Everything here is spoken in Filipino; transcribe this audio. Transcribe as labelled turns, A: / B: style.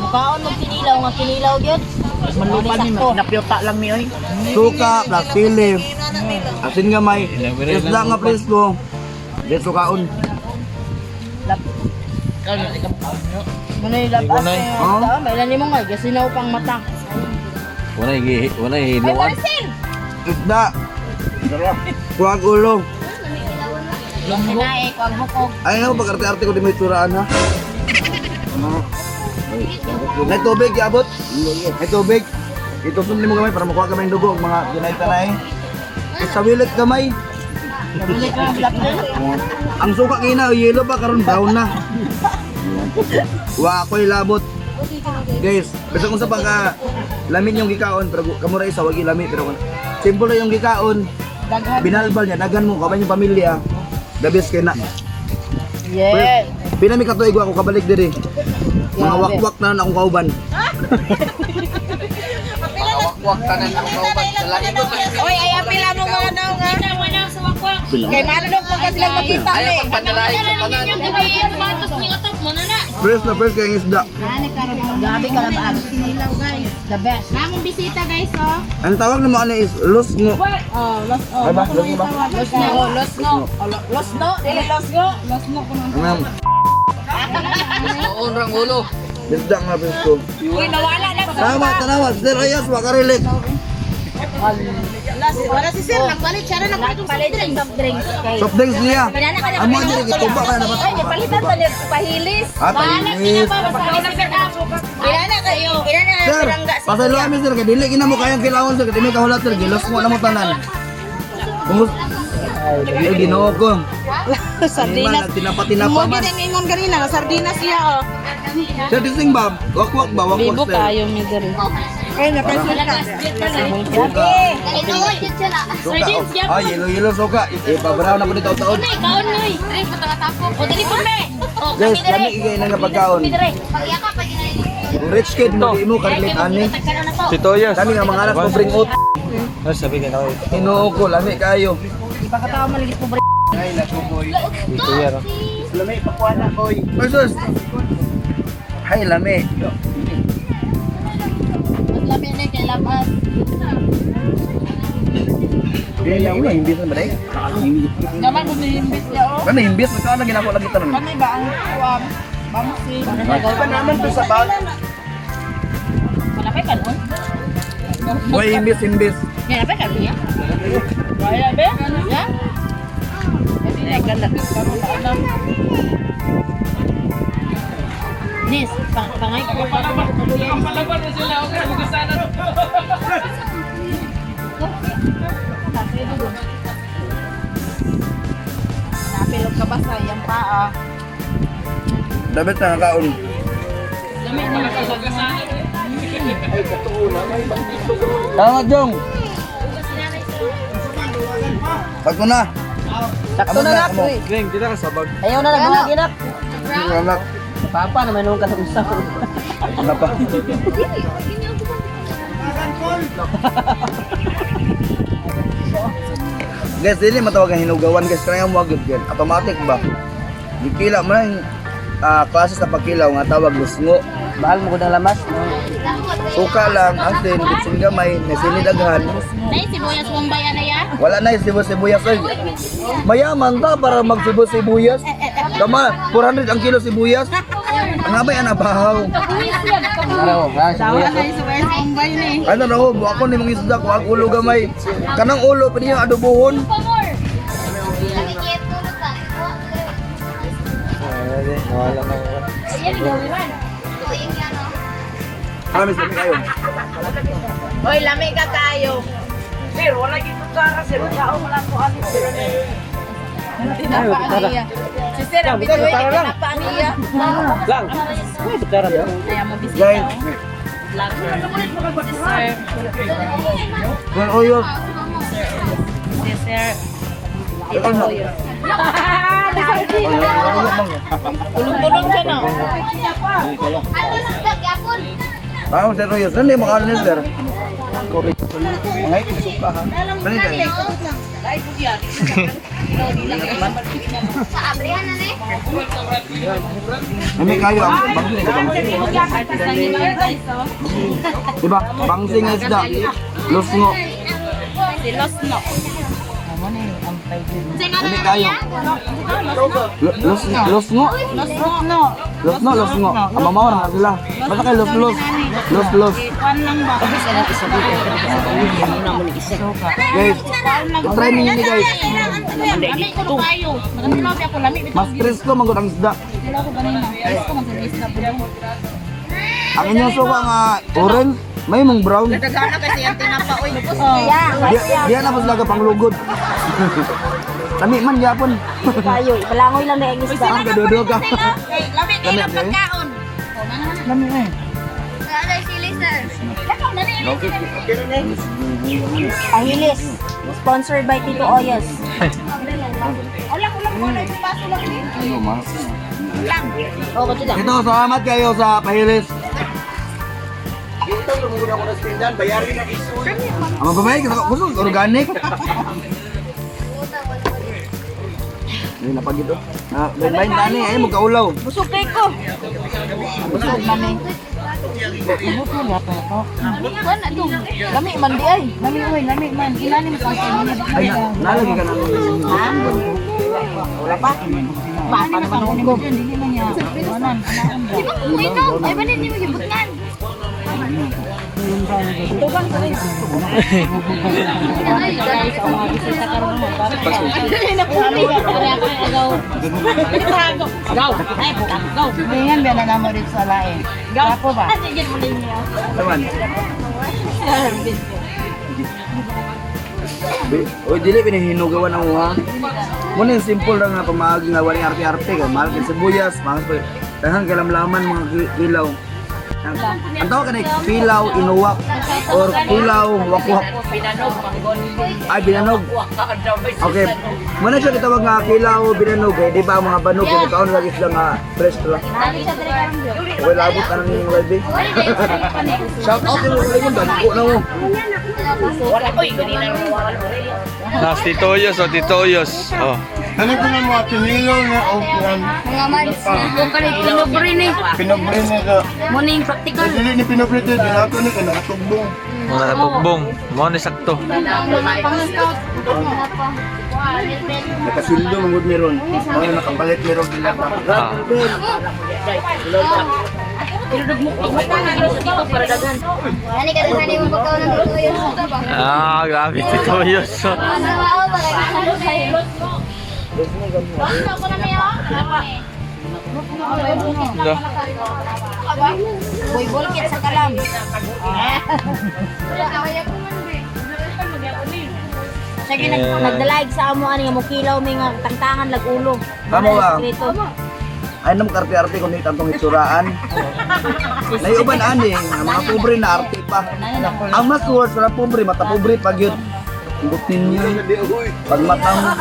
A: Mukaon mo kinilaw nga kinilaw gyud.
B: Malupan ni napyota lang mi oy.
C: Suka, black chili. Asin gamay. Isda nga presko. Di sukaon.
A: Muna yung labas eh. May ilan mo nga, gasinaw pang mata.
D: Wala hinuan.
C: Isda. Kuwag ulo.
A: Kinae, kuwag bukog.
C: Ay na, pag-arte-arte ko di may turaan ha. May tubig, iabot. May tubig. Ito sundin mo gamay para makuha kamay ng dugo. Mga ginay-tanay. Sa wilit gamay.
A: Nabilik na ang black na.
C: Ang suka kina, yellow ba karon brown na. Wa ako'y labot. Guys, basta kung sa pagka lamin yung gikaon, pero kamura isa wagi lami pero simple yung gikaon. Binalbal niya, dagan mo kabay yung pamilya. The best kay na.
A: Yeah.
C: Pinami katuig ako kabalik diri. Mga wakwak na akong kauban.
B: Wakwak tanan ako kauban sa lagi ko.
A: Oy, ay apila mo mga daw nga. Kay manunok mo kasi lang makita
B: Ayaw
A: eh.
B: pagpadalahin sa tanan.
C: Fresh na fresh kayong isda.
A: Gabi ka labaan. Kinilaw guys. The best. Namong bisita guys oh.
C: Ang tawag na mga is lusngo.
A: Oh, los oh.
C: Ay ba? Lusngo ba?
A: Losno. Dili losgo. Losno ko nang.
C: Ano?
B: Noon rang ulo.
C: Isda nga presko.
A: Uy, nawala na.
C: Tanawa, Sir Ayas, wakarilik.
A: Wala si Sir, nagpalit siya na nagpalit ng soft drinks.
C: Soft drinks niya. Ang mga diri gituba ka na naman.
A: Ay, palitan pa niya pahilis.
C: Pahilis.
A: Kailan na kayo? Kailan na
C: Sir, pasalo kami sir, kaya dili kina mo kayang kilawon sir, kaya may kahulat sir, gilos mo na mo tanan. Kumus. Ay, ginoo ko.
A: Sardinas.
C: Tinapa-tinapa
A: Mo
C: man.
A: gid ang ingon kanina, sardinas siya oh.
C: Sir, dising ba? Wakwak ba? Wakwak sir.
A: mi diri. Ay, napansin ka.
C: Suka. Suka. Ah, yelo-yelo suka. Ipabraw na po dito taon.
A: Kaon noy. Ay, patapok. O dili pa me.
C: Guys, kami igay na nga pagkaon. Rich kid mo, di mo karilik ani.
D: Si Toyas.
C: Kami nga mga anak ko bring out.
D: Sabi ka na oy.
C: Inoo ko, lami kayo.
A: Ipakatawa man ligit po bre.
C: Ay, nakuboy.
D: Dito yan.
C: Lami, pakuha na koy. Versus. Hay, lami.
A: Lami na kay labas.
C: Kaya yung himbis na ba dahil?
A: Naman mo nihimbit niya oh.
C: Ano himbis? Saan na ginako lagi tanan?
A: Kami ba ang kuwam? Vamos si.
C: Ito naman to sa bag.
A: Malapit ka no?
C: Boy, himbis.
A: Yan apa kan ya? Wala be? Ya? Ay ganda. Nis, pangay ko pa palaban na sila okay, bukasan na. Napilog ka ba sa iyang paa?
C: Dapat na kaon.
A: Dami na bukasan.
C: Tama, Jong. Sakto na.
A: Sakto na nak.
D: Geng, kita ka sabag.
A: Ayaw na nagbuhaginap.
C: Anak.
A: Papa naman nung kasang-usap.
C: Ano pa? Guys, ini matawag ang hinugawan guys. Kaya mo agad yan. Automatic ba? Gikila mo na yung klase sa pagkilaw nga tawag lusngo.
A: Bahal mo ko ng lamas.
C: Suka lang, asin, bitsin gamay, may sinidaghan.
A: Nay, sibuyas Bombay na yan?
C: Wala na yung sibuyas oy. Mayaman ta para magsibuyas. Kama, 400 ang kilo sibuyas. Ang abay ana bahaw.
D: Ano,
A: Dawa na yung sibuyas Bombay na eh.
C: Ano na ho, ako ni mga isda ko ang ulo gamay. Kanang ulo pwede niya adobohon.
D: Wala na.
C: Marami sa kayo.
A: Hoy, lami ka tayo. Sir, wala gito kara, sir. Sao wala ko ano, sir. Tinapaan niya. Si sir, ang bituin, tinapaan niya.
D: Lang. Ay, bitara ba?
A: Kaya mo bisita.
C: Guys,
A: Vlog. Si sir.
C: kung uyos.
A: Si sir. Ito mo yun. Tulong-tulong siya na.
C: Bang sir uyos, hindi makakanin sir. Ngay suka ha. Sani dai? Lami kayo ang bangsing o bangsing. Diba? Bangsing ang isda. Lusngo. Lami kayo. Lusngo. Lusngo. Ang mamaw na sila. Basta kayo los. Guys, try ninyo ni guys. Mas presko manggod ang isda. Ang inyong suka nga orange, may mong brown.
A: Nagana kasi ang tinapa, oy.
C: Diyan na po sila panglugod. Lami man yapon.
E: Kayo, balangoy lang na ang isda.
C: Ang kadodo ka.
A: Lami kayo ng pagkaon.
C: Lami eh.
E: Pahilis. Sponsored by Tito Oyos.
C: Ito, salamat kayo sa pahilis. Ang babae, gusto organic. Ay, napag ito. Babayin tani, ay magkaulaw.
E: Busog kay ko. Busog na ni. Lami man di ay. Lami man. Ilani mo pang
C: Ay, nalagi ka na.
E: wala pa. Baka naman ako. Dili man niya. Di ba kung ikaw? Ay ba hindi mo hibutngan? Tugang sa rin. Ay, guys, ang mga bisita karoon mo. Ay, naputi. Gaw. Ay, gaw. Ngayon, ba na naman dito sa lain. Gapo ba?
C: Naman. Oy, dili pinahinugawan ang uha. Muna yung simple lang nga pamahagi nga waling arte-arte kay mahal kay sibuyas, mahal kay tahan kalamlaman mga kilaw. Ang tawag ka na kilaw inuwak or kilaw wakwak. Ay binanog. Okay. Muna siya kitawag nga kilaw binanog eh. Di ba ang mga banog kung kaon lagi sila nga fresh lang. Okay, labot na nang yung live. Shout out din mo kayo dagko na mo.
A: Wala ko, ganina rin wala.
D: Nas Tito Oyos o Tito Oyos. Oh.
F: Ano ko na mga pinilaw na o yan?
E: Mga mans, kung kanit pinubri ni.
F: Pinabrin na ka.
E: Muning practical.
F: Dili ni pinabrin na, dinato ni ka nakatugbong.
D: Mga nakatugbong. Mga ni sakto.
C: Nakasildo mangud meron. Mga nakapalit meron dila pa.
D: Ah.
E: Ani ka daghan mo pagkaon ng tuyo sa ba?
D: Ah, grabe Tito Oyos.
E: Ano ba ba? Basta ko na miyo. Boy bolkit sa kalam. Sige nagdalag sa amo ani mo kilaw may nga tangtangan lag ulo.
C: Tama ba? Ay nam karte-arte kung itantong itsuraan. Naiuban ani, ang mga pobre na arte pa. Ang mas worst na pobre, mata pobre pag yun. Butin niyo. Pag matang.